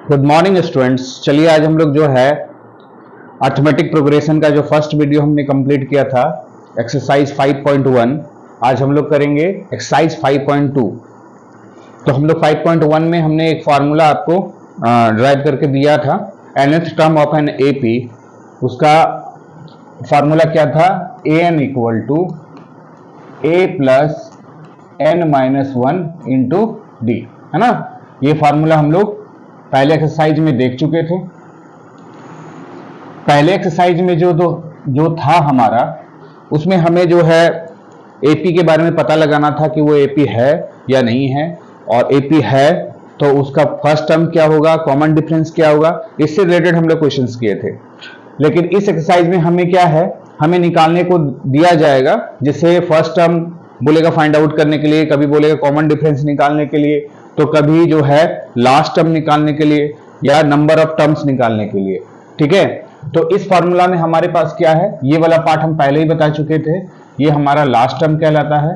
Good morning students. चलिए आज हम लोग जो है अर्थमेटिक प्रोग्रेशन का जो फर्स्ट वीडियो हमने कंप्लीट किया था एक्सरसाइज 5.1, आज हम लोग करेंगे एक्सरसाइज 5.2। तो हम लोग 5.1 में हमने एक फार्मूला आपको ड्राइव करके दिया था, nth term of an AP. उसका फार्मूला क्या था? an equal to a plus n minus 1 into d, है ना। ये फार्मूला हम लोग पहले एक्सरसाइज में देख चुके थे। पहले एक्सरसाइज में जो था हमारा, उसमें हमें जो है एपी के बारे में पता लगाना था कि वो एपी है या नहीं है, और एपी है तो उसका फर्स्ट टर्म क्या होगा, कॉमन डिफरेंस क्या होगा, इससे रिलेटेड हम लोग क्वेश्चंस किए थे। लेकिन इस एक्सरसाइज में हमें क्या है, हमें निकालने को दिया जाएगा, जिससे फर्स्ट टर्म बोलेगा फाइंड आउट करने के लिए, कभी बोलेगा कॉमन डिफरेंस निकालने के लिए, तो कभी जो है लास्ट टर्म निकालने के लिए या नंबर ऑफ टर्म्स निकालने के लिए। ठीक है, तो इस फार्मूला में हमारे पास क्या है, ये वाला पार्ट हम पहले ही बता चुके थे। ये हमारा लास्ट टर्म कहलाता है।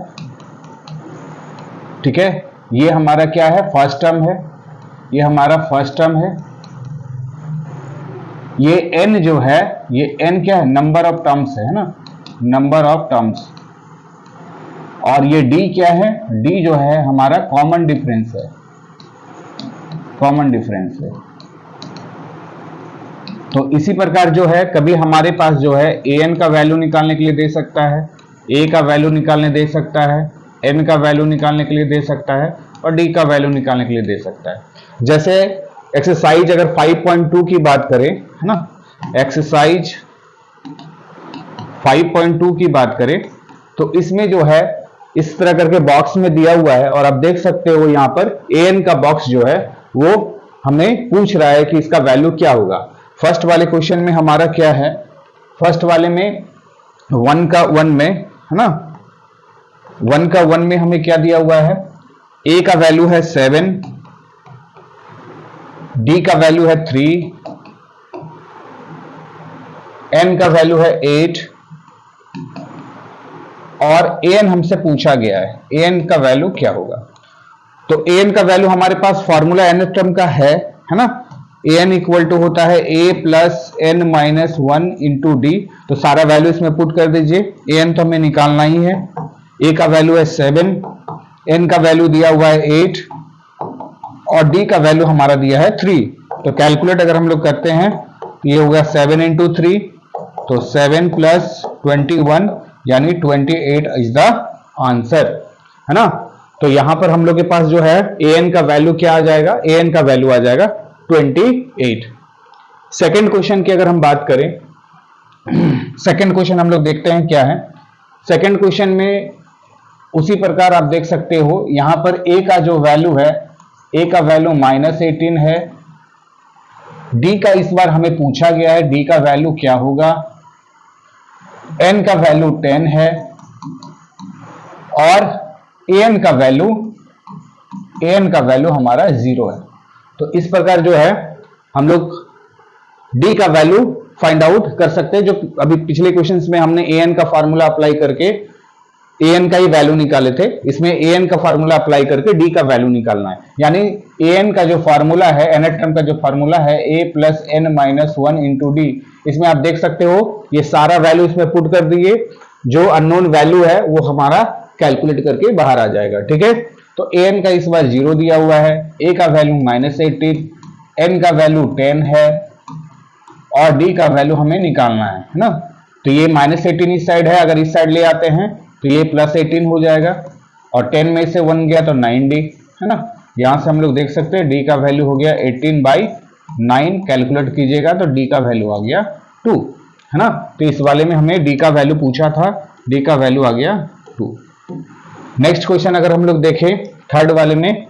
ठीक है, ये हमारा क्या है, फर्स्ट टर्म है। ये हमारा फर्स्ट टर्म है। ये n जो है, ये n क्या है, नंबर ऑफ टर्म्स है ना, नंबर ऑफ टर्म्स। और ये d क्या है, d जो है हमारा कॉमन डिफरेंस है, कॉमन डिफरेंस है। तो इसी प्रकार जो है कभी हमारे पास जो है an का वैल्यू निकालने के लिए दे सकता है, a का वैल्यू निकालने दे सकता है, n का वैल्यू निकालने के लिए दे सकता है, और d का वैल्यू निकालने के लिए दे सकता है। जैसे एक्सरसाइज अगर 5.2 की बात करें, है ना, एक्सरसाइज 5.2 की बात करें तो इसमें जो है इस तरह करके बॉक्स में दिया हुआ है, और आप देख सकते हो यहाँ पर an का बॉक्स जो है वो हमें पूछ रहा है कि इसका वैल्यू क्या होगा। फर्स्ट वाले क्वेश्चन में हमारा क्या है, फर्स्ट वाले में 1 का 1 में, है ना, 1 का 1 में हमें क्या दिया हुआ है, a का वैल्यू है 7, d का वैल्यू है 3, n का वैल्यू है 8, और an हमसे पूछा गया है an का वैल्यू क्या होगा। तो an का वैल्यू हमारे पास फॉर्मूला nth टर्म का है ना, an इक्वल टू होता है a plus n minus 1 into D. तो सारा वैल्यू इसमें पुट कर दीजिए। an तो हमें निकालना ही है। a का वैल्यू है 7, n का वैल्यू दिया हुआ है 8, और d का वैल्यू हमारा दिया है 3। तो कैलकुलेट अगर हम लोग करते हैं तो ये होगा 7 इंटू 3, तो 7 प्लस 21 यानी 28 इज द आंसर, है ना। तो यहां पर हम लोग के पास जो है an का वैल्यू क्या आ जाएगा, an का वैल्यू आ जाएगा 28। सेकंड क्वेश्चन की अगर हम बात करें, सेकंड क्वेश्चन हम लोग देखते हैं क्या है। सेकंड क्वेश्चन में उसी प्रकार आप देख सकते हो, यहां पर a का जो वैल्यू है, a का वैल्यू -18 है। d का इस बार हमें पूछा गया है, d का वैल्यू क्या होगा, n का वैल्यू 10 है, और an का वैल्यू हमारा 0 है। तो इस प्रकार जो है हम लोग d का वैल्यू फाइंड आउट कर सकते हैं। जो अभी पिछले क्वेश्चंस में हमने an का फार्मूला अप्लाई करके an का ही वैल्यू निकाले थे, इसमें an का फार्मूला अप्लाई करके d का वैल्यू निकालना है। यानी an का जो फार्मूला है, nth टर्म का जो फार्मूला है a plus n minus 1 into D, इसमें आप देख सकते हो ये सारा वैल्यू इसमें पुट कर दिए। जो अननोन वैल्यू है वो हमारा कैलकुलेट करके बाहर आ जाएगा। ठीक है, तो an का इस बार 0 दिया हुआ है, a का वैल्यू -18, n का वैल्यू 10 है, और d का वैल्यू हमें निकालना है ना। तो ये -18 इस साइड है, अगर इस साइड ले आते हैं तो ये +18 हो जाएगा, और 10 में से 1 गया तो 9d, है ना। यहां से हम लोग देख सकते हैं d का वैल्यू हो गया 18/9, कैलकुलेट कीजिएगा तो d का वैल्यू आ गया 2, है ना। तो इस वाले में हमें d का वैल्यू पूछा था, d का वैल्यू आ गया 2। नेक्स्ट क्वेश्चन अगर हम लोग देखें थर्ड वाले में,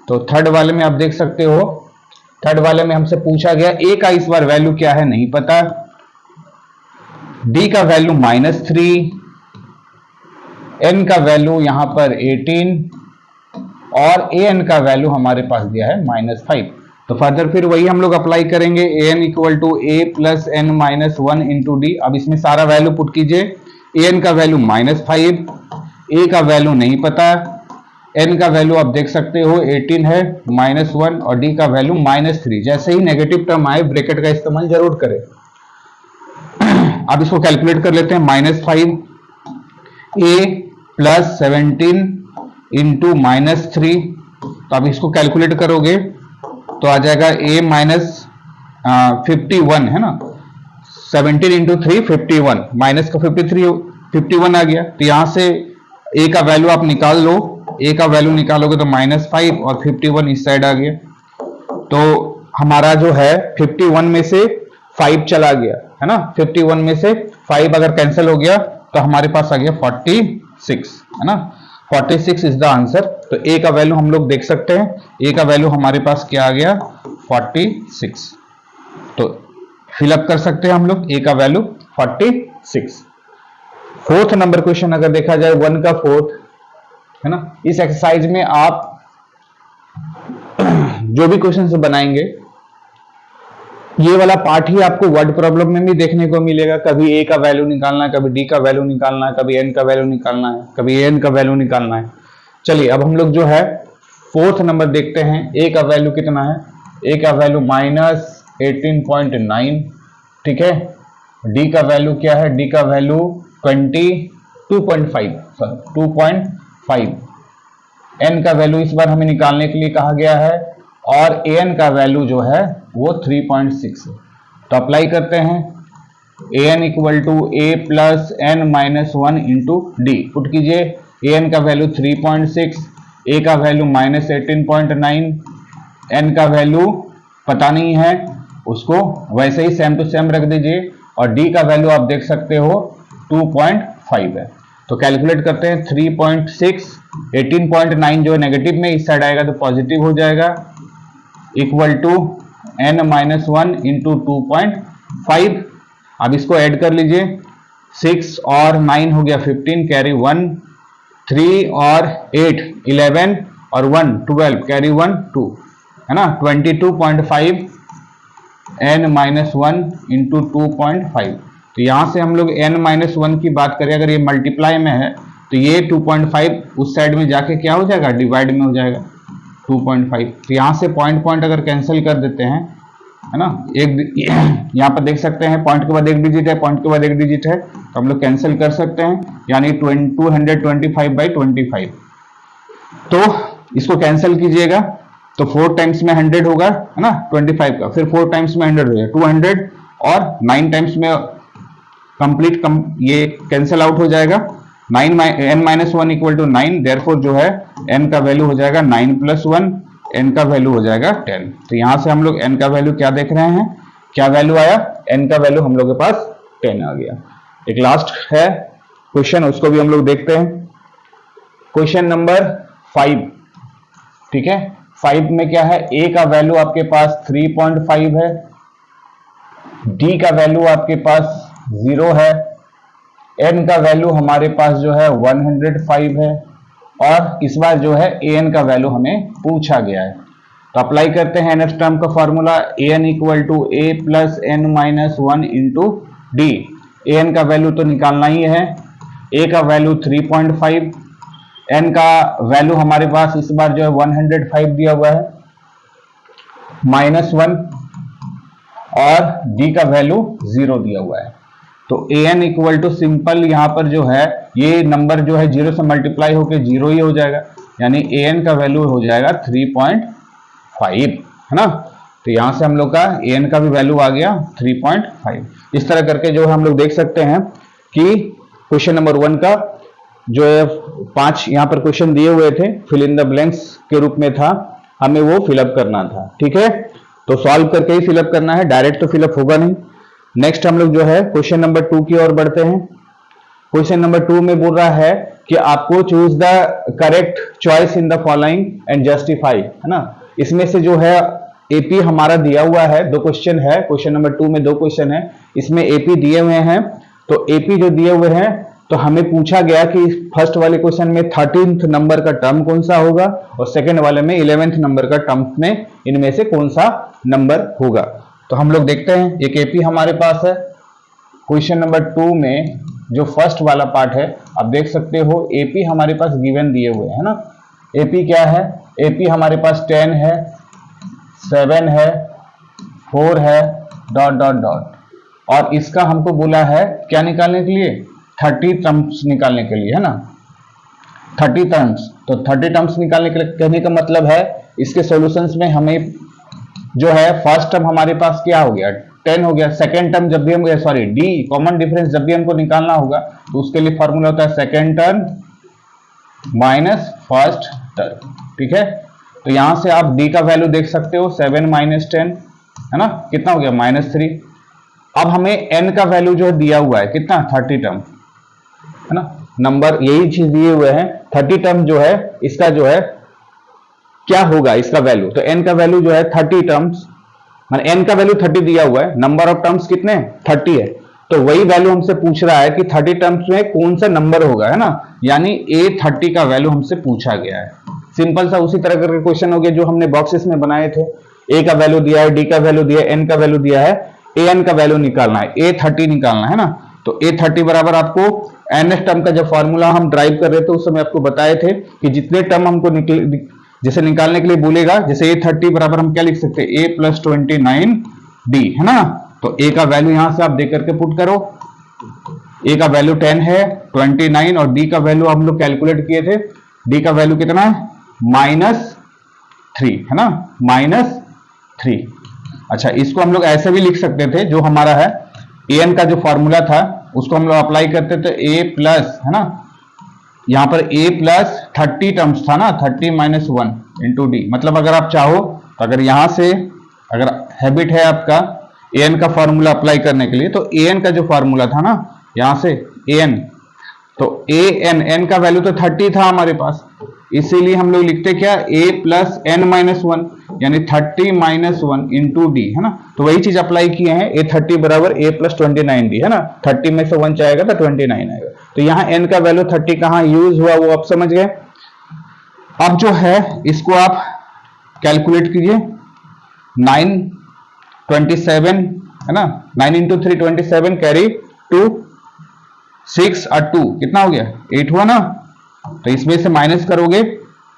तो थर्ड वाले में आप देख सकते हो, थर्ड वाले में हमसे पूछा गया a का इस बार वैल्यू क्या है नहीं पता, d का वैल्यू -3, n का वैल्यू यहां पर 18, और an का वैल्यू हमारे पास दिया है -5। तो फर्दर फिर वही हम लोग अप्लाई करेंगे, an equal to a plus n minus 1 into d. अब इसमें सारा वैल्यू पुट कीजिए। an का वैल्यू -5, a का वैल्यू नहीं पता, n का वैल्यू आप देख सकते हो 18 है, -1 और d का वैल्यू -3। जैसे ही नेगेटिव टर्म आए ब्रैकेट का इस्तेमाल जरूर करें। अब इसको कैलकुलेट कर लेते हैं। -5a + 17 इंटू -3, तो अब इसको कैलकुलेट करोगे तो आ जाएगा a माइनस 51 है ना, 17 इंटू 3 51, माइनस का 51 आ गया। तो यहां से a का वैल्यू आप निकाल लो, a का वैल्यू निकालोगे तो -5 और 51 इस साइड आ गया। तो हमारा जो है 51 में से 5 चला गया है ना, 51 में से 5 अगर कैंसिल हो गया तो हमारे पास आ गया 46 है ना, 46 इज द आंसर। तो a का वैल्यू हम लोग देख सकते हैं, a का वैल्यू हमारे पास क्या आ गया 46। तो फिलअप कर सकते हैं हम लोग a का वैल्यू 46। फोर्थ नंबर क्वेश्चन अगर देखा जाए 1 का फोर्थ है ना, इस एक्सरसाइज में आप जो भी क्वेश्चन बनाएंगे ये वाला पार्ट ही आपको वर्ड प्रॉब्लम में भी देखने को मिलेगा। कभी a का वैल्यू निकालना है, कभी d का वैल्यू निकालना है, कभी n का वैल्यू निकालना है, कभी an का वैल्यू निकालना है। चलिए अब हम लोग जो है फोर्थ नंबर देखते हैं। a का वैल्यू कितना है, a का वैल्यू -18.9, ठीक है। d का वैल्यू क्या है, d का वैल्यू 2.5, n का वैल्यू इस बार हमें निकालने के लिए कहा गया है और an का वैल्यू जो है वो 3.6 है। तो अप्लाई करते हैं, an equal to a plus n minus 1 into d. Put कीजिए, an का वैल्यू 3.6, a का वैल्यू -18.9, n का वैल्यू पता नहीं है, उसको वैसे ही सेम टू सेम रख दीजिए और d का वैल्यू आप देख सकते हो 2.5 है। तो कैलकुलेट करते हैं, 3.6, 18.9 जो नेगेटिव में इस साइड आएगा तो पॉजिटिव हो जाएगा, equal to n minus 1 into 2.5। अब इसको ऐड कर लीजिए, 6 और 9 हो गया 15, कैरी 1, 3 और 8 11 और 1 12, कैरी 1 2 है ना, 22.5 n माइनस 1 इंटू 2.5। तो यहां से हम लोग n माइनस 1 की बात करें, अगर ये मल्टीप्लाई में है तो ये 2.5 उस साइड में जाके क्या हो जाएगा, डिवाइड में हो जाएगा 2.5। तो यहां से पॉइंट अगर कैंसिल कर देते हैं है ना, एक यहाँ पर देख सकते हैं पॉइंट के बाद एक डिजिट है, पॉइंट के बाद एक डिजिट है, तो हम लोग कैंसिल कर सकते हैं, यानी 225/25। तो इसको कैंसिल कीजिएगा तो 4 टाइम्स में 100 होगा है ना 25 का, फिर 4 टाइम्स में 100 हो जाएगा 200 और 9 टाइम्स में कंप्लीट ये कैंसिल आउट हो जाएगा। 9 n - 1 इक्वल टू 9, देयरफॉर जो है n का वैल्यू हो जाएगा 9 + 1, n का वैल्यू हो जाएगा 10। तो यहां से हम लोग n का वैल्यू क्या देख रहे हैं, क्या वैल्यू आया, n का वैल्यू हम लोग के पास 10 आ गया। एक लास्ट है क्वेश्चन, उसको भी हम लोग देखते हैं। क्वेश्चन नंबर 5, ठीक है। 5 में क्या है, a का वैल्यू आपके पास 3.5 है, d का वैल्यू आपके पास 0 है, n का वैल्यू हमारे पास जो है 105 है और इस बार जो है an का वैल्यू हमें पूछा गया है। तो अप्लाई करते हैं nth टर्म का formula, an equal to a plus n minus 1 into d. an का वैल्यू तो निकालना ही है, a का वैल्यू 3.5, n का वैल्यू हमारे पास इस बार जो है 105 दिया हुआ है, -1 और d का वैल्यू 0 दिया हुआ है। तो an इक्वल टू सिंपल यहाँ पर जो है ये नंबर जो है 0 से मल्टीप्लाई होकर 0 ही हो जाएगा, यानी an का वैल्यू हो जाएगा 3.5 है ना। तो यहाँ से हम लोग का an का भी वैल्यू आ गया 3.5। इस तरह करके जो है हम लोग देख सकते हैं कि क्वेश्चन नंबर 1 का जो है 5 यहाँ पर क्वेश्चन दिए हुए थे, फिल इन द ब्लैंक्स के रूप में था, हमें वो फिलअप करना था, ठीक है। तो सॉल्व करके ही फिलअप करना है, डायरेक्ट तो फिलअप होगा नहीं। नेक्स्ट हम लोग जो है क्वेश्चन नंबर 2 की ओर बढ़ते हैं। क्वेश्चन नंबर 2 में बोल रहा है कि आपको choose the correct choice in the following and justify, है ना। इसमें से जो है एपी हमारा दिया हुआ है, 2 क्वेश्चन है, क्वेश्चन नंबर 2 में 2 क्वेश्चन है, इसमें एपी दिए हुए हैं। तो एपी जो दिए हुए हैं तो हमें पूछा गया कि फर्स्ट वाले क्वेश्चन में 13th नंबर का टर्म कौन सा होगा और सेकंड वाले में 11th नंबर का टर्म में इनमें से कौन सा नंबर होगा। तो हम लोग देखते हैं, एक एपी हमारे पास है। क्वेश्चन नंबर 2 में जो फर्स्ट वाला पार्ट है, आप देख सकते हो एपी हमारे पास गिवन दिए हुए है ना, एपी क्या है, एपी हमारे पास 10 है, 7 है, 4 है, डॉट डॉट डॉट, और इसका हमको बोला है क्या निकालने के लिए, 30 टर्म्स निकालने के लिए, है ना, 30 टर्म्स। तो 30 टर्म्स निकालने के लिए कहने का मतलब है इसके सॉल्यूशंस में हमें जो है फर्स्ट टर्म हमारे पास क्या हो गया 10 हो गया, सेकेंड टर्म जब भी हम सॉरी डी कॉमन डिफरेंस जब भी हमको निकालना होगा तो उसके लिए फॉर्मूला होता है second term minus first term, ठीक है। तो यहां से आप डी का वैल्यू देख सकते हो 7 माइनस 10 है ना, कितना हो गया -3। अब हमें एन का वैल्यू जो दिया हुआ है कितना 30 टर्म, है ना, नंबर यही चीज दिए हुए हैं 30 टर्म जो है इसका जो है क्या होगा इसका वैल्यू, तो एन का वैल्यू जो है 30 टर्म्स, माने एन का वैल्यू 30 दिया हुआ है, नंबर ऑफ टर्म्स कितने 30 है, तो वही वैल्यू हमसे पूछ रहा है कि 30 टर्म्स में कौन सा नंबर होगा, है ना, यानी A30 का वैल्यू हमसे पूछा गया है। सिंपल सा उसी तरह का क्वेश्चन हो गया जो हमने बॉक्सेस में बनाए थे, ए का वैल्यू दिया है, डी का वैल्यू दिया है, एन का वैल्यू दिया है, एन का वैल्यू निकालना है, A30 निकालना है ना। तो A30 बराबर आपको एन एस टर्म का जब फॉर्मूला हम ड्राइव कर रहे थे उस समय आपको बताए थे कि जितने टर्म हमको जैसे निकालने के लिए बोलेगा, जैसे A30 बराबर हम क्या लिख सकते हैं A + 29D, है ना। तो A का वैल्यू यहां से आप देख करके पुट करो, A का वैल्यू 10 है, 29, और D का वैल्यू हम लोग कैलकुलेट किए थे, D का वैल्यू कितना है -3, है ना, -3। अच्छा, इसको हम लोग ऐसे भी लिख सकते थे, जो हमारा है an का जो फॉर्मूला था उसको हम लोग अप्लाई करते थे a प्लस, है ना, यहां पर a प्लस 30 टर्म्स था ना, 30 - 1 इंटू डी, मतलब अगर आप चाहो तो अगर यहां से अगर हैबिट है आपका an का फॉर्मूला अप्लाई करने के लिए, तो an का जो फॉर्मूला था ना यहां से an, तो an का वैल्यू तो 30 था हमारे पास, इसीलिए हम लोग लिखते क्या a प्लस n - 1 यानी 30 - 1 इंटू डी, है ना। तो वही चीज अप्लाई किए हैं, A30 बराबर A + 29D, है ना, 30 में से 1 जाएगा तो 29 आएगा। तो यहाँ n का वैल्यू 30 कहाँ यूज हुआ वो आप समझ गए। अब जो है इसको आप कैलकुलेट कीजिए, 9 27 है ना, 9 × 3 27 कैरी 2 6 और 2 कितना हो गया 8 हुआ ना, तो इसमें से माइनस करोगे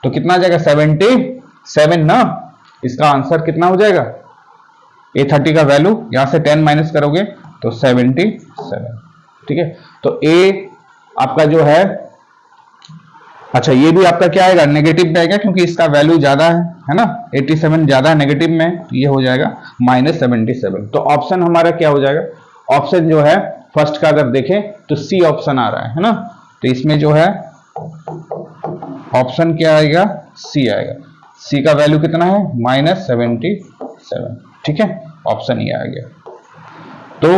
तो कितना आ जाएगा 77 ना, इसका आंसर कितना हो जाएगा A30 का वैल्यू, यहां से 10 माइनस करोगे तो 77, ठीक है। तो A आपका जो है, अच्छा ये भी आपका क्या आएगा नेगेटिव में आएगा क्योंकि इसका वैल्यू ज्यादा है ना, 87 ज्यादा है नेगेटिव में, तो ये हो जाएगा -77। तो ऑप्शन हमारा क्या हो जाएगा, ऑप्शन जो है फर्स्ट का अगर देखें तो सी ऑप्शन आ रहा है ना, तो इसमें जो है ऑप्शन क्या आएगा सी आएगा, सी का वैल्यू कितना है -77, ठीक है, ऑप्शन ये आ गया। तो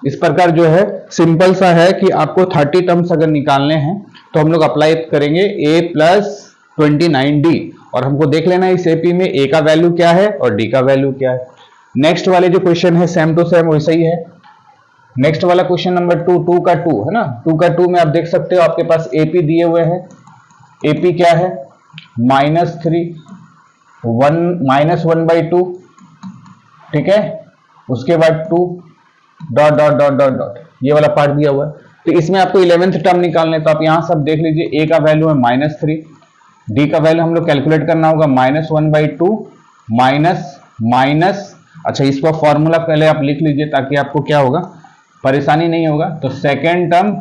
इस प्रकार जो है सिंपल सा है कि आपको 30 टर्म्स अगर निकालने हैं तो हम लोग अप्लाई करेंगे A + 29D, और हमको देख लेना है इस AP में A का वैल्यू क्या है और D का वैल्यू क्या है। नेक्स्ट वाले जो क्वेश्चन है सेम टू सेम वैसा ही है। नेक्स्ट वाला क्वेश्चन नंबर 2 का 2 है ना, 2 का 2 में आप देख सकते हो आपके पास AP दिए हुए हैं, AP क्या है -3 -1/2, ठीक है, उसके बाद 2 dot dot dot dot dot, ये वाला पार्ट दिया हुआ है। तो इसमें आपको 11th टर्म निकालने, तो आप यहां सब देख लीजिए, A का वैल्यू है -3, D का वैल्यू हम लोग कैलकुलेट करना होगा -1/2 माइनस, अच्छा इसका फॉर्मूला पहले आप लिख लीजिए ताकि आपको क्या होगा परेशानी नहीं होगा। तो second term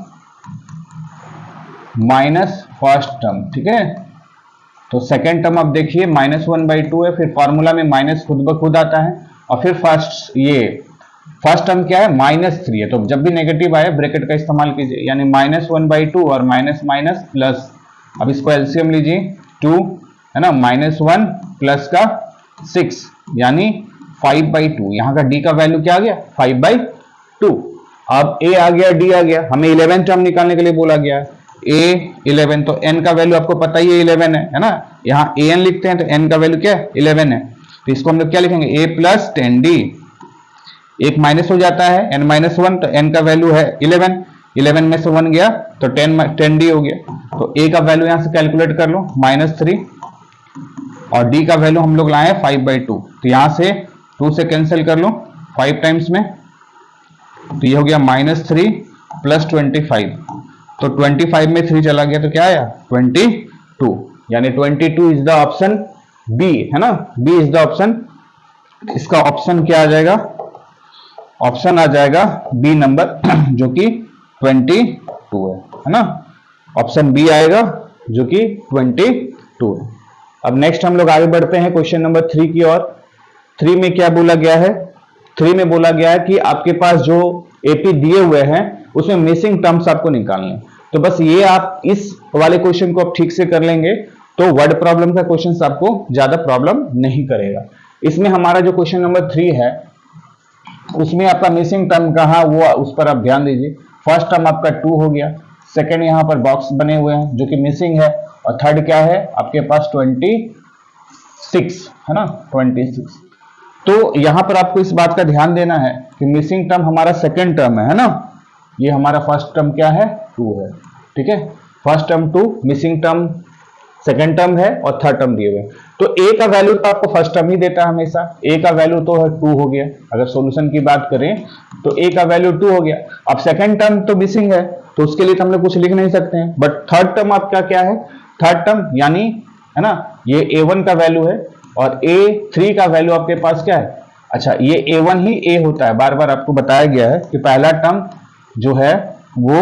minus first term, ठीक है, तो सेकेंड टर्म आप देखिए -1/2 है, फिर फॉर्मूला में माइनस खुद ब खुद आता है, और फिर फर्स्ट टर्म क्या है -3 है, तो जब भी नेगेटिव आए ब्रैकेट का इस्तेमाल कीजिए, यानी -1/2 और माइनस माइनस प्लस, अब इसको एलसीएम लीजिए 2 है ना, -1 प्लस का 6 यानी 5/2, यहाँ का D का वैल्यू क्या आ गया 5/2। अब A आ गया D आ गया, हमें 11 टर्म निकालने के लिए बोला गया है, A11, तो n का वैल्यू आपको पता ही है 11 है ना, यहाँ an लिखते हैं तो n का वैल्यू क्या है 11 है, तो इसको हम लोग क्या लिखेंगे A + 10D, एक माइनस हो जाता है n - 1, तो n का वैल्यू है 11 में से 1 गया तो 10D हो गया, तो A का वैल्यू यहां से कैलकुलेट कर लो -3, और D का वैल्यू हम लोग लाए 5/2, तो यहां से 2 से कैंसिल कर लो 5 टाइम्स में, तो ये हो गया -3 + 25, तो 25 में 3 चला गया तो क्या आया 22, यानी 22 इज द ऑप्शन बी, है ना, बी इज द ऑप्शन। इसका ऑप्शन क्या आ जाएगा, ऑप्शन आ जाएगा बी नंबर जो कि 22 है ना, ऑप्शन बी आएगा जो कि 22 है। अब नेक्स्ट हम लोग आगे बढ़ते हैं क्वेश्चन नंबर 3 की ओर। 3 में क्या बोला गया है, 3 में बोला गया है कि आपके पास जो एपी दिए हुए हैं उसमें मिसिंग टर्म्स आपको निकालने। तो बस ये आप इस वाले क्वेश्चन को आप ठीक से कर लेंगे तो वर्ड प्रॉब्लम का क्वेश्चन आपको ज्यादा प्रॉब्लम नहीं करेगा। इसमें हमारा जो क्वेश्चन नंबर 3 है उसमें आपका मिसिंग टर्म कहा वो उस पर आप ध्यान दीजिए। फर्स्ट टर्म आपका 2 हो गया, सेकेंड यहाँ पर बॉक्स बने हुए हैं जो कि मिसिंग है, और थर्ड क्या है आपके पास 26 है ना, 26। तो यहां पर आपको इस बात का ध्यान देना है कि मिसिंग टर्म हमारा सेकेंड टर्म है ना, ये हमारा फर्स्ट टर्म क्या है 2 है, ठीक है, first term 2, missing term second term है और थर्ड टर्म दिए हुए। तो ए का वैल्यू तो आपको फर्स्ट टर्म ही देता है हमेशा, ए का वैल्यू तो है 2 हो गया। अगर सॉल्यूशन की बात करें तो ए का वैल्यू 2 हो गया। अब सेकेंड टर्म तो मिसिंग है तो उसके लिए तो हम लोग कुछ लिख नहीं सकते हैं, बट थर्ड टर्म आपका क्या है, थर्ड टर्म यानी है ना ये A1 का वैल्यू है और A3 का वैल्यू आपके पास क्या है, अच्छा ये A1 ही A होता है, बार बार आपको बताया गया है कि पहला टर्म जो है वो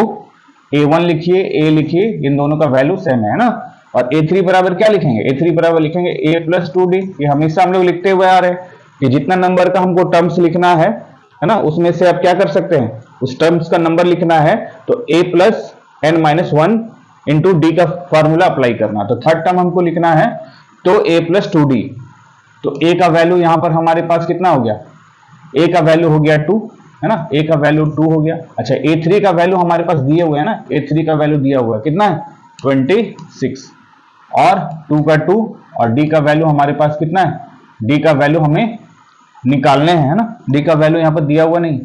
A1 लिखिए, A लिखिए, इन दोनों का वैल्यू सेम है ना। और A3 बराबर क्या लिखेंगे, A3 बराबर लिखेंगे A प्लस 2D। ये हमेशा हम लोग लिखते हुए आ रहे हैं कि जितना नंबर का हमको टर्म्स लिखना है ना, उसमें से आप क्या कर सकते हैं, उस टर्म्स का नंबर लिखना है तो A plus n-1 into D का फॉर्मूला अप्लाई करना। तो थर्ड टर्म हमको लिखना है तो A प्लस 2D। तो A का वैल्यू यहां पर हमारे पास कितना हो गया, A का वैल्यू हो गया 2 है ना, A का वैल्यू 2 हो गया। अच्छा A3 का वैल्यू हमारे पास दिए हुए है ना, A3 का वैल्यू दिया हुआ है कितना है 26, और 2 का 2, और D का वैल्यू हमारे पास कितना है, D का वैल्यू हमें निकालने हैं है ना, D का वैल्यू यहाँ पर दिया हुआ नहीं,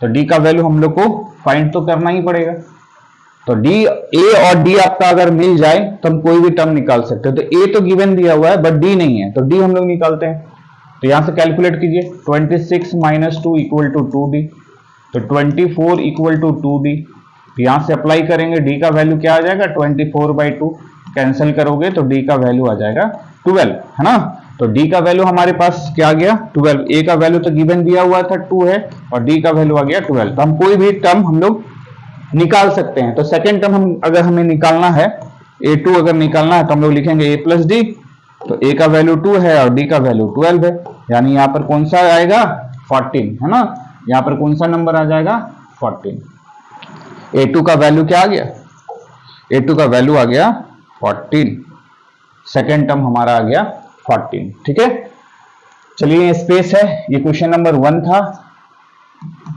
तो D का वैल्यू हम लोग को फाइंड तो करना ही पड़ेगा। तो D, A और D आपका अगर मिल जाए तो हम कोई भी टर्म निकाल सकते हैं। तो A तो गिवन दिया हुआ है बट D नहीं है, तो D हम लोग निकालते हैं। तो यहां से कैलकुलेट कीजिए, 26 माइनस 2 इक्वल टू 2D, तो 24 इक्वल टू 2D। यहां से अप्लाई करेंगे, D का वैल्यू क्या आ जाएगा 24/2, कैंसिल करोगे तो D का वैल्यू आ जाएगा 12 है ना। तो D का वैल्यू हमारे पास क्या आ गया 12, A का वैल्यू तो गिवन दिया हुआ था 2 है और D का वैल्यू आ गया 12। तो हम कोई भी टर्म हम लोग निकाल सकते हैं। तो सेकेंड टर्म हम अगर हमें निकालना है A2 अगर निकालना है तो हम लोग लिखेंगे A प्लस D, तो A का वैल्यू 2 है और D का वैल्यू 12 है, यानी यहाँ पर कौन सा आएगा 14 है ना, यहाँ पर कौन सा नंबर आ जाएगा 14। A2 का वैल्यू क्या आ गया, A2 का वैल्यू आ गया 14, सेकेंड टर्म हमारा आ गया 14, ठीक है। चलिए स्पेस है, ये क्वेश्चन नंबर 1 था।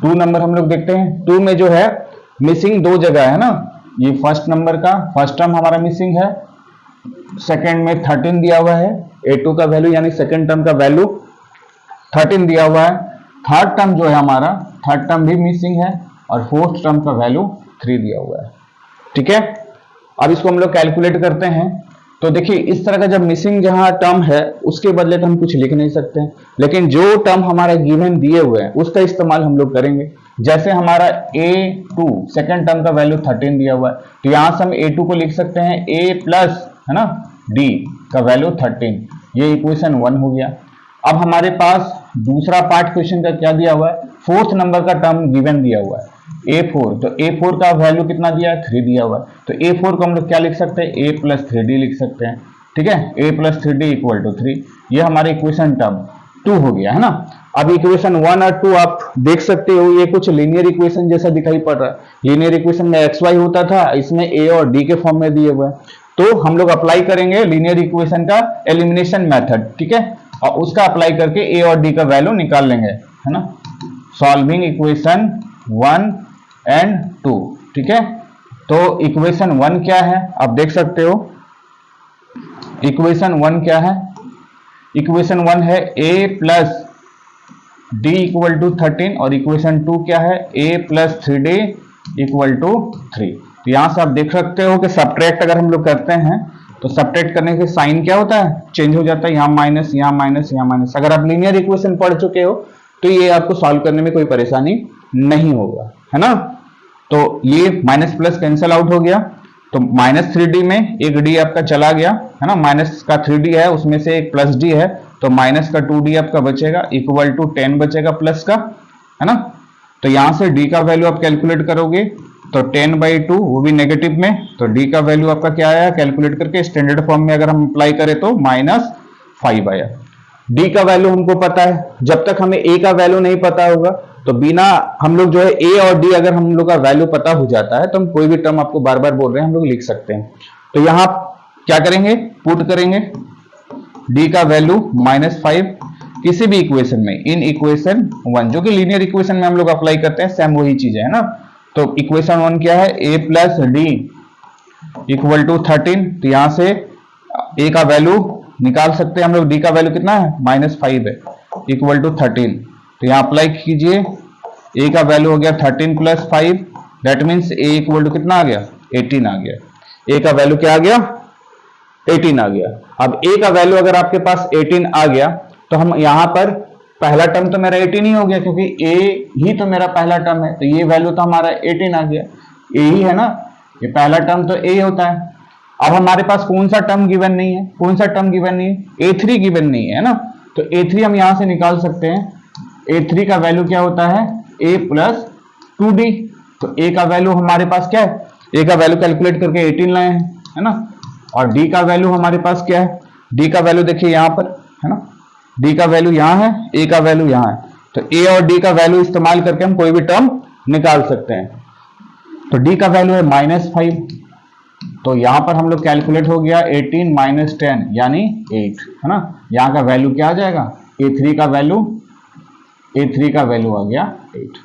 2 नंबर हम लोग देखते हैं। 2 में जो है मिसिंग 2 जगह है ना, ये फर्स्ट नंबर का फर्स्ट टर्म हमारा मिसिंग है, सेकेंड में 13 दिया हुआ है, A2 का वैल्यू यानी सेकेंड टर्म का वैल्यू 13 दिया हुआ है। थर्ड टर्म जो है हमारा थर्ड टर्म भी मिसिंग है और फोर्थ टर्म का वैल्यू 3 दिया हुआ है, ठीक है। अब इसको हम लोग कैलकुलेट करते हैं। तो देखिए इस तरह का जब मिसिंग जहां टर्म है उसके बदले तो हम कुछ लिख नहीं सकते, लेकिन जो टर्म हमारा गिवन दिए हुए हैं उसका इस्तेमाल हम लोग करेंगे। जैसे हमारा A2 सेकेंड टर्म का वैल्यू 13 दिया हुआ है, तो यहां से हम A2 को लिख सकते हैं A प्लस है ना D का वैल्यू 13, ये इक्वेशन 1 हो गया। अब हमारे पास दूसरा पार्ट क्वेश्चन का क्या दिया हुआ है, फोर्थ नंबर का टर्म गिवन दिया हुआ है A4, तो A4 का वैल्यू कितना दिया है 3 दिया हुआ है, तो A4 को हम लोग क्या लिख सकते हैं A प्लस 3D लिख सकते हैं, ठीक है, A plus 3D equal to 3, ये हमारे इक्वेशन टर्म 2 हो गया है ना। अब इक्वेशन 1 और 2 आप देख सकते हो, ये कुछ लीनियर इक्वेशन जैसा दिखाई पड़ रहा है। लीनियर इक्वेशन में XY होता था, इसमें A और D के फॉर्म में दिए हुए हैं। तो हम लोग अप्लाई करेंगे लीनियर इक्वेशन का एलिमिनेशन मेथड, ठीक है, और उसका अप्लाई करके A और D का वैल्यू निकाल लेंगे है ना, सॉल्विंग इक्वेशन 1 एंड 2, ठीक है। तो इक्वेशन 1 क्या है आप देख सकते हो, इक्वेशन 1 क्या है, इक्वेशन 1 है A plus D equal to 13 और इक्वेशन 2 क्या है A plus 3D equal to 3। तो यहां से आप देख सकते हो कि सब्ट्रैक्ट अगर हम लोग करते हैं तो सब्ट्रैक्ट करने के साइन क्या होता है चेंज हो जाता है, यहाँ माइनस यहाँ माइनस यहाँ माइनस। अगर आप लीनियर इक्वेशन पढ़ चुके हो तो ये आपको सॉल्व करने में कोई परेशानी नहीं होगा है ना। तो ये माइनस प्लस कैंसिल आउट हो गया, तो माइनस 3d में एक d आपका चला गया है ना, माइनस का 3d है उसमें से एक प्लस d है, तो माइनस का 2d आपका बचेगा इक्वल टू 10 बचेगा प्लस का, है ना। तो यहां से d का वैल्यू आप कैलकुलेट करोगे तो 10/2 वो भी नेगेटिव में, तो d का वैल्यू आपका क्या आया कैलकुलेट करके स्टैंडर्ड फॉर्म में अगर हम अप्लाई करें तो -5 आया। d का वैल्यू हमको पता है, जब तक हमें a का वैल्यू नहीं पता होगा तो बिना हम लोग जो है a और d अगर हम लोग का वैल्यू पता हो जाता है तो हम कोई भी टर्म आपको बार बार बोल रहे हैं हम लोग लिख सकते हैं। तो यहां क्या करेंगे, पुट करेंगे d का वैल्यू -5 किसी भी इक्वेशन में, इन इक्वेशन 1 जो कि लीनियर इक्वेशन में हम लोग अप्लाई करते हैं, सेम वही चीज है ना। तो इक्वेशन 1 क्या है, a plus d equal to 13, तो यहां से a का वैल्यू निकाल सकते हैं हम लोग, d का वैल्यू कितना है -5 है इक्वल टू 13, तो यहां अप्लाई कीजिए, a का वैल्यू हो गया 13 plus 5, that means a equal to कितना आ गया 18 आ गया, a का वैल्यू क्या आ गया 18 आ गया। अब a का वैल्यू अगर आपके पास 18 आ गया तो हम यहां पर पहला टर्म तो मेरा 18 ही हो गया क्योंकि a ही तो मेरा पहला टर्म है, तो ये वैल्यू तो हमारा 18 आ गया, a ही है ना, ये पहला टर्म तो a होता है। अब हमारे पास कौन सा टर्म गिवन नहीं है, कौन सा टर्म गिवन नहीं है, a3 गिवन नहीं है ना, तो a3 हम यहां से निकाल सकते हैं, a3 का वैल्यू क्या होता है a प्लस 2d, तो a का वैल्यू हमारे पास क्या है, a का वैल्यू कैलकुलेट करके 18 लाए हैं, है ना, और d का वैल्यू हमारे पास क्या है, d का वैल्यू देखिए यहाँ पर है ना, d का वैल्यू यहाँ है, a का वैल्यू यहाँ है, तो a और d का वैल्यू इस्तेमाल करके हम कोई भी टर्म निकाल सकते हैं। तो d का वैल्यू है -5, तो यहां पर हम लोग कैलकुलेट हो गया 18 माइनस 10 यानी 8, है ना, यहाँ का वैल्यू क्या आ जाएगा a3 का वैल्यू आ गया 8,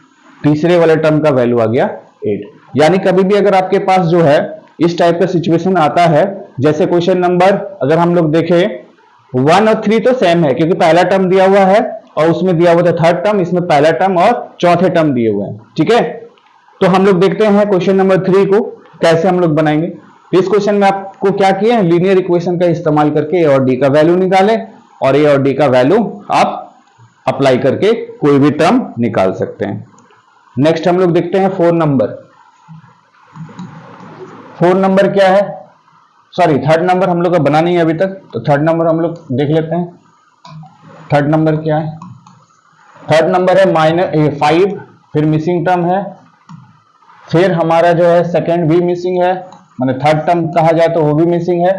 तीसरे वाले टर्म का वैल्यू आ गया 8। यानी कभी भी अगर आपके पास जो है इस टाइप का सिचुएशन आता है, जैसे क्वेश्चन नंबर अगर हम लोग देखें 1 और 3 तो सेम है क्योंकि पहला टर्म दिया हुआ है और उसमें दिया हुआ था थर्ड टर्म, इसमें पहला टर्म और चौथे टर्म दिए हुए हैं, ठीक है। तो हम लोग देखते हैं क्वेश्चन नंबर 3 को कैसे हम लोग बनाएंगे। इस क्वेश्चन में आपको क्या किया है, लीनियर इक्वेशन का इस्तेमाल करके a और d का वैल्यू निकाले और a और d का वैल्यू आप अप्लाई करके कोई भी टर्म निकाल सकते हैं। नेक्स्ट हम लोग देखते हैं 4 नंबर। 4 नंबर क्या है, सॉरी थर्ड नंबर हम लोग का बना नहीं है अभी तक, तो थर्ड नंबर हम लोग देख लेते हैं। थर्ड नंबर क्या है, थर्ड नंबर है -5, फिर मिसिंग टर्म है, फिर हमारा जो है सेकंड भी मिसिंग है, मतलब थर्ड टर्म कहा जाए तो वो भी मिसिंग है,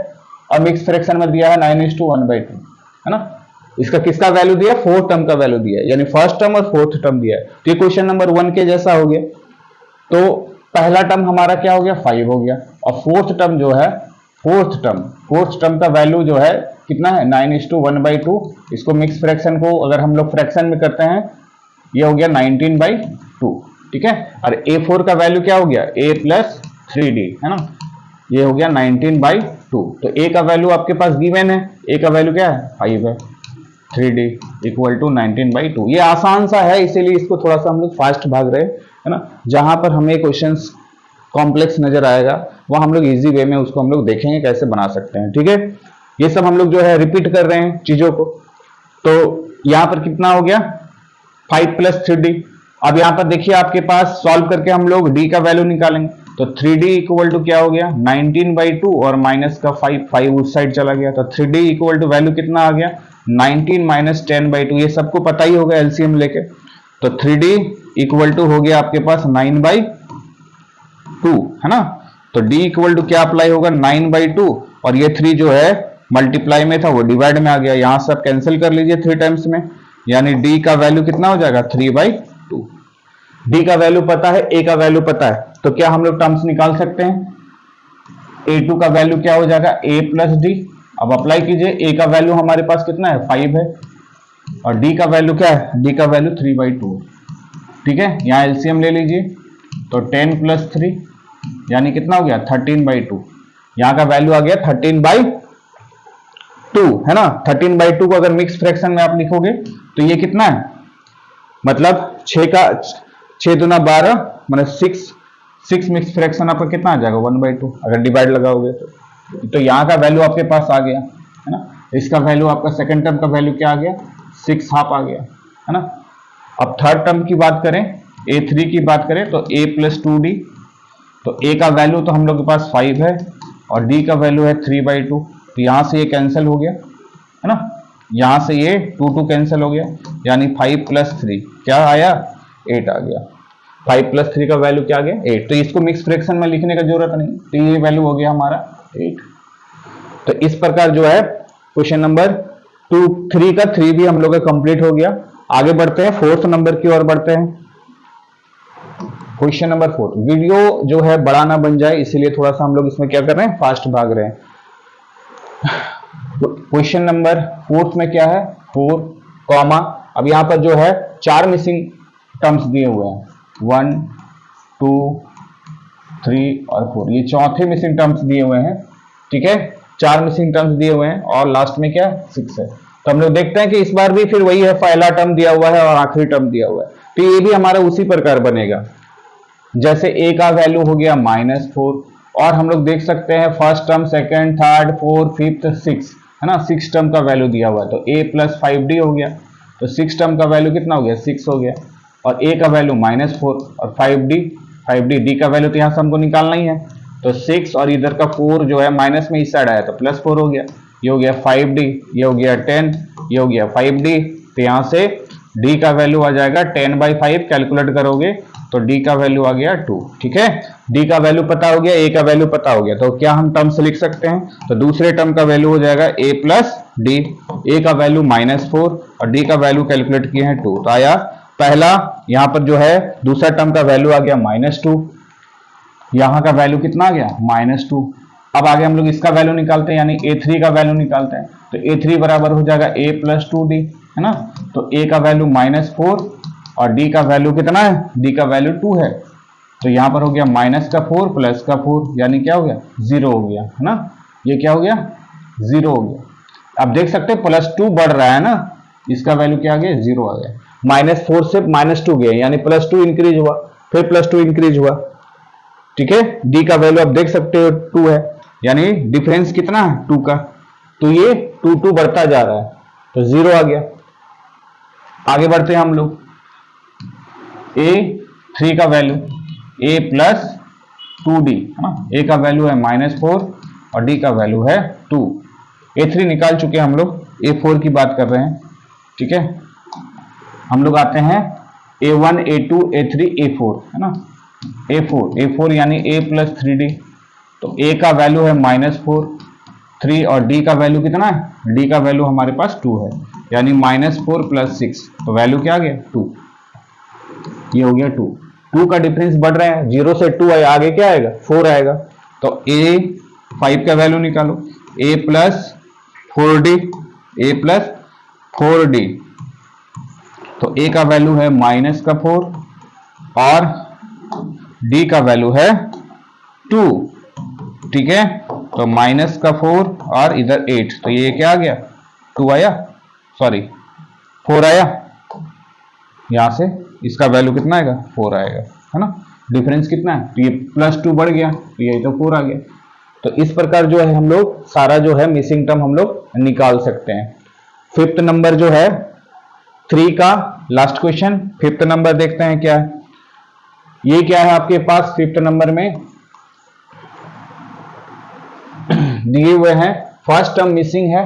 और मिक्स फ्रैक्शन में दिया है 9:1/2, है ना। इसका किसका वैल्यू दिया, फोर्थ टर्म का वैल्यू दिया है, यानी फर्स्ट टर्म और फोर्थ टर्म दिया है। तो ये क्वेश्चन नंबर 1 के जैसा हो गया। तो पहला टर्म हमारा क्या हो गया 5 हो गया, और फोर्थ टर्म जो है फोर्थ टर्म का वैल्यू जो है कितना है 9:1/2। इसको मिक्स फ्रैक्शन को अगर हम लोग फ्रैक्शन में करते हैं ये हो गया 19/2, ठीक है। और a4 का वैल्यू क्या हो गया a प्लस 3d, है ना, ये हो गया 19/2। तो a का वैल्यू आपके पास गिवन है, a का वैल्यू क्या है 5 है, 3d इक्वल टू 19/2। ये आसान सा है इसीलिए इसको थोड़ा सा हम लोग फास्ट भाग रहे हैं, है ना। जहां पर हमें क्वेश्चंस कॉम्प्लेक्स नजर आएगा वह हम लोग इजी वे में उसको हम लोग देखेंगे कैसे बना सकते हैं, ठीक है। ये सब हम लोग जो है रिपीट कर रहे हैं चीजों को। तो यहाँ पर कितना हो गया 5 प्लस 3d। अब यहाँ पर देखिए आपके पास सॉल्व करके हम लोग d का वैल्यू निकालेंगे, तो 3d इक्वल टू क्या हो गया 19/2 और माइनस का 5 उस साइड चला गया, तो 3d इक्वल टू वैल्यू कितना आ गया 19 माइनस 10/2, ये सबको पता ही होगा एलसीएम लेके। तो 3d इक्वल टू हो गया आपके पास 9/2, है ना। तो d इक्वल टू क्या अप्लाई होगा 9/2, और ये 3 जो है मल्टीप्लाई में था वो डिवाइड में आ गया, यहां से आप कैंसिल कर लीजिए 3 टाइम्स में, यानी d का वैल्यू कितना हो जाएगा 3/2। d का वैल्यू पता है, a का वैल्यू पता है, तो क्या हम लोग टर्म्स निकाल सकते हैं। a2 का वैल्यू क्या हो जाएगा a प्लस d। अब अप्लाई कीजिए, a का वैल्यू हमारे पास कितना है 5 है, और d का वैल्यू क्या है, d का वैल्यू 3/2 है, ठीक है। यहाँ एलसीएम ले लीजिए, तो 10 प्लस 3 यानी कितना हो गया 13/2, यहाँ का वैल्यू आ गया 13/2, है ना। 13/2 को अगर मिक्स फ्रैक्शन में आप लिखोगे तो ये कितना है, मतलब 6 दूना 12 मतलब 6 मिक्स फ्रैक्शन आपका कितना आ जाएगा 1/2 अगर डिवाइड लगाओगे तो यहाँ का वैल्यू आपके पास आ गया, है ना। इसका वैल्यू आपका सेकंड टर्म का वैल्यू क्या आ गया 6/2 आ गया, है ना। अब थर्ड टर्म की बात करें, a3 की बात करें तो a प्लस 2d, तो ए का वैल्यू तो हम लोग के पास 5 है और डी का वैल्यू है 3/2, तो यहां से ये कैंसिल हो गया है ना, यहां से ये 2 कैंसिल हो गया, यानी 5 + 3 क्या आया 8 आ गया। 5 + 3 का वैल्यू क्या आ गया 8, तो इसको मिक्स फ्रैक्शन में लिखने का जरूरत नहीं, तो ये वैल्यू हो गया हमारा 8। तो इस प्रकार जो है क्वेश्चन नंबर 3 का 3 भी हम लोग का कंप्लीट हो गया। आगे बढ़ते हैं 4th नंबर की ओर बढ़ते हैं। क्वेश्चन नंबर 4, वीडियो जो है बड़ा ना बन जाए इसीलिए थोड़ा सा हम लोग इसमें क्या कर रहे हैं, फास्ट भाग रहे हैं। क्वेश्चन नंबर 4th में क्या है 4 कॉमा, अब यहां पर जो है 4 मिसिंग टर्म्स दिए हुए हैं 1 2 3 और 4, ये चौथे मिसिंग टर्म्स दिए हुए हैं, ठीक है 4 मिसिंग टर्म्स दिए हुए हैं और लास्ट में क्या 6 है। तो हम लोग देखते हैं कि इस बार भी फिर वही है, पहला टर्म दिया हुआ है और आखिरी टर्म दिया हुआ है, तो ये भी हमारा उसी प्रकार बनेगा। जैसे a का वैल्यू हो गया -4 और हम लोग देख सकते हैं first term, second, third, fourth, fifth, 6 है ना, 6 टर्म का वैल्यू दिया हुआ है, तो a + 5d हो गया, तो 6 टर्म का वैल्यू कितना हो गया 6 हो गया, और a का वैल्यू -4 और 5d d का वैल्यू तो यहाँ से हमको निकालना ही है, तो 6 और इधर का 4 जो है माइनस में इस साइड आया तो +4 हो गया, ये हो गया 5d, ये हो गया 10, ये हो गया 5d, तो यहाँ से d का वैल्यू आ जाएगा 10/5, कैलकुलेट करोगे तो d का वैल्यू आ गया 2, ठीक है। d का वैल्यू पता हो गया, a का वैल्यू पता हो गया, तो क्या हम टर्म्स लिख सकते हैं, तो दूसरे टर्म का वैल्यू हो जाएगा a + d, a का वैल्यू -4 और d का वैल्यू कैलकुलेट किए हैं 2, तो आया पहला, यहाँ पर जो है दूसरा टर्म का वैल्यू आ गया -2, यहाँ का वैल्यू कितना आ गया -2। अब आगे हम लोग इसका वैल्यू निकालते हैं, यानी a3 का वैल्यू निकालते हैं, तो a3 बराबर हो जाएगा a + 2d, है ना, तो a का वैल्यू -4 और d का वैल्यू कितना है, d का वैल्यू 2 है, तो यहाँ पर हो गया -4 + 4, यानी क्या हो गया 0 हो गया, है ना, ये क्या हो गया 0 हो गया। अब देख सकते हैं +2 बढ़ रहा है ना, इसका वैल्यू क्या आ गया 0 आ गया, -4 से -2 गया, यानी +2 इंक्रीज हुआ, फिर +2 इंक्रीज हुआ, ठीक है। d का वैल्यू आप देख सकते हो 2 है, यानी डिफरेंस कितना है 2 का, तो ये 2 बढ़ता जा रहा है, तो 0 आ गया। आगे बढ़ते हैं हम लोग, a3 का वैल्यू a + 2d, है ना, a का वैल्यू है -4 और d का वैल्यू है 2, a3 निकाल चुके हैं हम लोग, a4 की बात कर रहे हैं, ठीक है। हम लोग आते हैं a1 a2 a3 a4, है ना, a4 यानी a + 3d, तो a का वैल्यू है -4 3 और d का वैल्यू कितना है, d का वैल्यू हमारे पास 2 है, यानी -4 + 6, तो वैल्यू क्या आ गया 2, ये हो गया 2 का डिफरेंस बढ़ रहा है, 0 से 2 आया, आगे क्या आएगा 4 आएगा, तो a5 का वैल्यू निकालो, a + 4d, तो a का वैल्यू है -4 और d का वैल्यू है 2, ठीक है, तो -4 और इधर 8, तो ये क्या आ गया 2 आया, सॉरी 4 आया, यहां से इसका वैल्यू कितना आएगा 4 आएगा, है ना, डिफरेंस कितना है, तो ये +2 बढ़ गया, तो ये तो 4 आ गया। तो इस प्रकार जो है हम लोग सारा जो है मिसिंग टर्म हम लोग निकाल सकते हैं। 5th नंबर जो है 3 का लास्ट क्वेश्चन, 5th नंबर देखते हैं क्या है, ये क्या है आपके पास 5th नंबर में दिए हुए हैं, फर्स्ट टर्म मिसिंग है,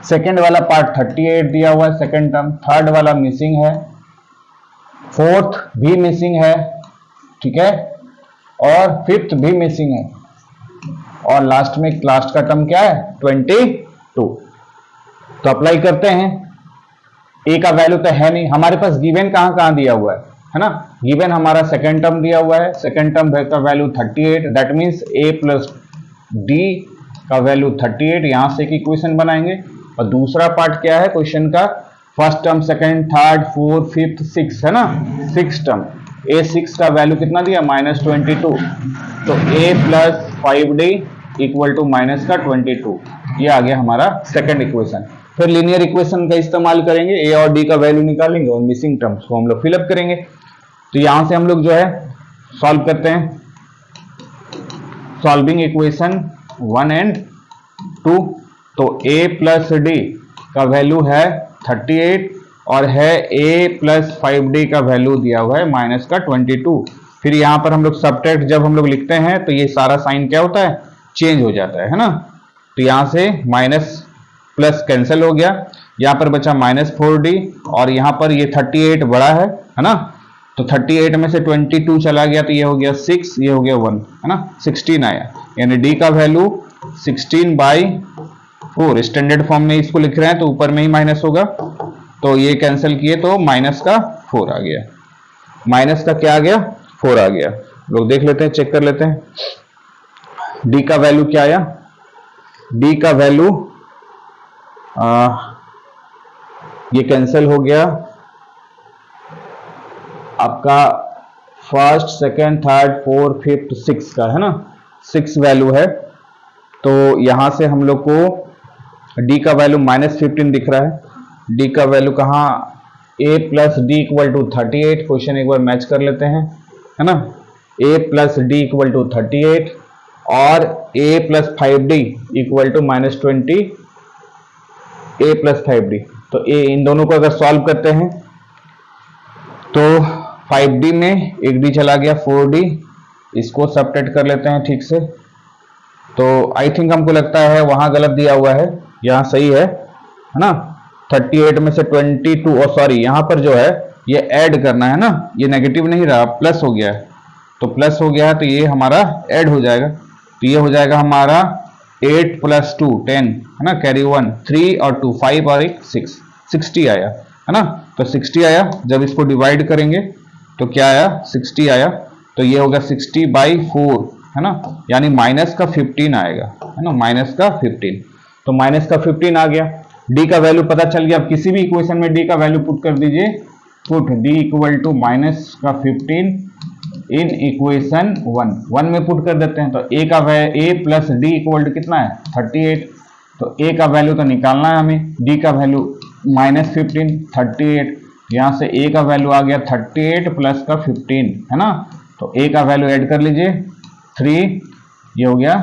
सेकेंड वाला पार्ट 38 दिया हुआ है सेकेंड टर्म, थर्ड वाला मिसिंग है, फोर्थ भी मिसिंग है, ठीक है, और 5th भी मिसिंग है, और लास्ट का टर्म क्या है 22। तो अप्लाई करते हैं, a का वैल्यू तो है नहीं हमारे पास, गिवन कहां दिया हुआ है ना, गिवन हमारा सेकेंड टर्म दिया हुआ है, सेकेंड टर्म का value 38, that means a + d का वैल्यू 38, यहां से एक इक्वेशन बनाएंगे, और दूसरा पार्ट क्या है क्वेश्चन का, first term, second, third, fourth, fifth, 6 है ना, 6 टर्म, a6 का वैल्यू कितना दिया -22, तो a + 5d = -22, ये आ गया हमारा सेकेंड इक्वेशन। फिर लीनियर इक्वेशन का इस्तेमाल करेंगे, a और d का वैल्यू निकालेंगे और मिसिंग टर्म्स को हम लोग फिलअप करेंगे। तो यहां से हम लोग जो है सॉल्व करते हैं, सॉल्विंग इक्वेशन 1 और 2, तो a + d का वैल्यू है 38 और है a + 5d का वैल्यू दिया हुआ है -22, फिर यहाँ पर हम लोग सबट्रैक्ट जब हम लोग लिखते हैं तो ये सारा साइन क्या होता है, चेंज हो जाता है ना। तो यहाँ से माइनस प्लस कैंसिल हो गया, यहाँ पर बचा -4d और यहाँ पर ये 38 बड़ा है ना। तो 38 में से 22 चला गया तो ये हो गया 6, ये हो गया 1 है ना, 16 आया। यानी d का वैल्यू 16/4 स्टैंडर्ड फॉर्म में इसको लिख रहे हैं तो ऊपर में ही माइनस होगा, तो ये कैंसिल किए तो माइनस का 4 आ गया। माइनस का क्या आ गया, 4 आ गया। लोग देख लेते हैं, चेक कर लेते हैं d का वैल्यू क्या आया। d का वैल्यू ये कैंसिल हो गया आपका first, second, third, fourth, fifth, 6 का है ना, 6 वैल्यू है। तो यहां से हम लोग को d का वैल्यू -15 दिख रहा है। d का वैल्यू कहाँ, a plus d equal to 38। Question एक बार मैच कर लेते हैं है ना, a plus d equal to 38 और a plus 5d equal to -20 a plus 5d। तो a इन दोनों को अगर सॉल्व करते हैं तो 5d में एक d चला गया 4d, इसको सबट्रैक्ट कर लेते हैं ठीक से। तो आई थिंक हमको लगता है वहां गलत दिया हुआ है, यहाँ सही है ना। 38 में से 22 और सॉरी यहाँ पर जो है ये ऐड करना है ना, ये नेगेटिव नहीं रहा, प्लस हो गया है। तो प्लस हो गया है तो ये हमारा ऐड हो जाएगा, तो ये हो जाएगा हमारा 8 + 2 10 है ना, कैरी 1 3 और 2 5 और 1 6, 60 आया है ना। तो 60 आया, जब इसको डिवाइड करेंगे तो क्या आया, 60 आया। तो ये होगा 60/4 है ना, यानी माइनस का 15 आएगा है ना, माइनस का 15। तो माइनस का 15 आ गया, डी का वैल्यू पता चल गया। अब किसी भी इक्वेशन में डी का वैल्यू पुट कर दीजिए, put d equal to minus का 15 इन इक्वेशन 1 में पुट कर देते हैं। तो a plus d equal to कितना है, 38। तो a का वैल्यू तो निकालना है हमें, d का वैल्यू -15 38, यहाँ से a का वैल्यू आ गया 38 प्लस का 15 है ना। तो a का वैल्यू ऐड कर लीजिए 3, ये हो गया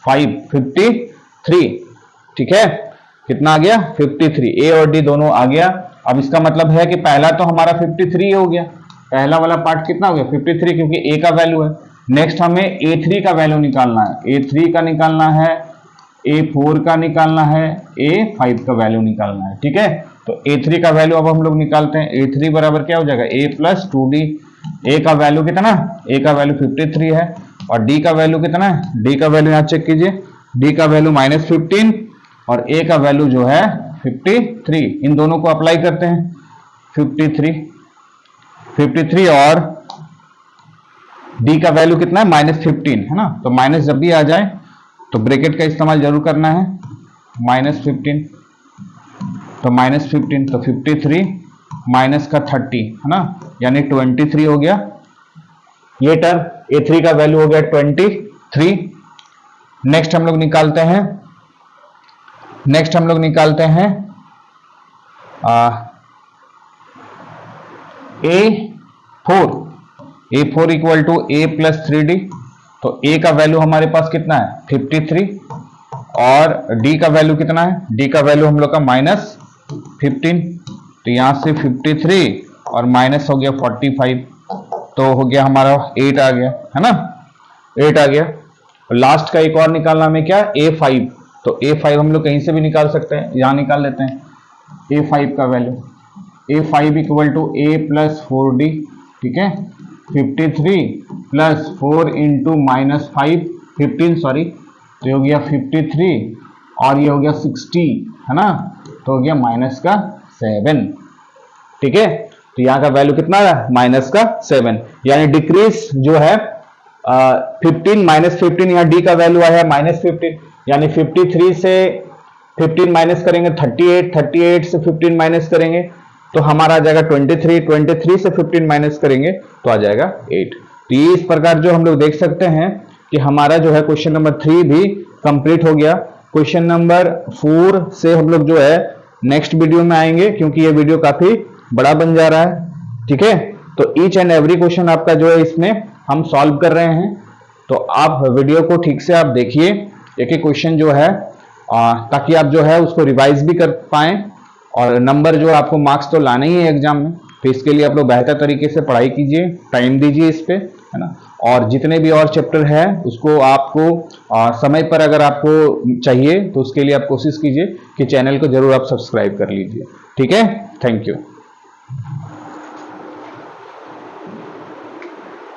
5 53, ठीक है। कितना आ गया, 53। a और d दोनों आ गया। अब इसका मतलब है कि पहला तो हमारा 53 हो गया, पहला वाला पार्ट कितना हो गया 53, क्योंकि a का वैल्यू है। नेक्स्ट हमें a3 का वैल्यू निकालना है, a3 का निकालना है, a4 का निकालना है, a5 का वैल्यू निकालना है, ठीक है। तो a3 का वैल्यू अब हम लोग निकालते हैं। a3 बराबर क्या हो जाएगा, a प्लस 2d। a का वैल्यू कितना, a का वैल्यू 53 है और d का वैल्यू कितना है, d का वैल्यू यहाँ चेक कीजिए, d का वैल्यू -15 और a का वैल्यू जो है 53। इन दोनों को अप्लाई करते हैं, 53 और d का वैल्यू कितना है, -15 है ना। तो माइनस जब भी आ जाए तो ब्रैकेट का इस्तेमाल जरूर करना है, -15। तो -15 तो 53 माइनस का 30 है ना, यानी 23 हो गया। ये टर्म a3 का वैल्यू हो गया 23। नेक्स्ट हम लोग निकालते हैं, a4 equal to a plus 3d। तो a का वैल्यू हमारे पास कितना है 53 और d का वैल्यू कितना है, d का वैल्यू हम लोग का -15। तो यहां से 53 और माइनस हो गया 45, तो हो गया हमारा 8 आ गया है ना, 8 आ गया। और लास्ट का एक और निकालना हमें क्या, a5। तो a5 हम लोग कहीं से भी निकाल सकते हैं, यहां निकाल लेते हैं a5 का value, a5 equal to a plus 4d, ठीक है। 53 प्लस 4 इंटू -5 15 सॉरी, तो ये हो गया 53 और ये हो गया 60 है ना, तो हो गया -7, ठीक है। तो यहाँ का वैल्यू कितना है, -7, यानी डिक्रीज जो है 15 -15, यहाँ डी का वैल्यू आया है -15, यानी 53 से 15 माइनस करेंगे 38, 38 से 15 माइनस करेंगे तो हमारा आ जाएगा 23, 23 से 15 माइनस करेंगे तो आ जाएगा 8। तो ये इस प्रकार जो हम लोग देख सकते हैं कि हमारा जो है क्वेश्चन नंबर 3 भी कंप्लीट हो गया। क्वेश्चन नंबर 4 से हम लोग जो है नेक्स्ट वीडियो में आएंगे, क्योंकि ये वीडियो काफी बड़ा बन जा रहा है, ठीक है। तो ईच एंड एवरी क्वेश्चन आपका जो है इसमें हम सॉल्व कर रहे हैं, तो आप वीडियो को ठीक से आप देखिए, एक एक क्वेश्चन जो है ताकि आप जो है उसको रिवाइज भी कर पाएं और नंबर जो आपको मार्क्स तो लाने ही है एग्जाम में। तो इसके लिए आप लोग बेहतर तरीके से पढ़ाई कीजिए, टाइम दीजिए इस पे, है ना। और जितने भी और चैप्टर है उसको आपको समय पर अगर आपको चाहिए तो उसके लिए आप कोशिश कीजिए कि चैनल को जरूर आप सब्सक्राइब कर लीजिए। ठीक है, थैंक यू।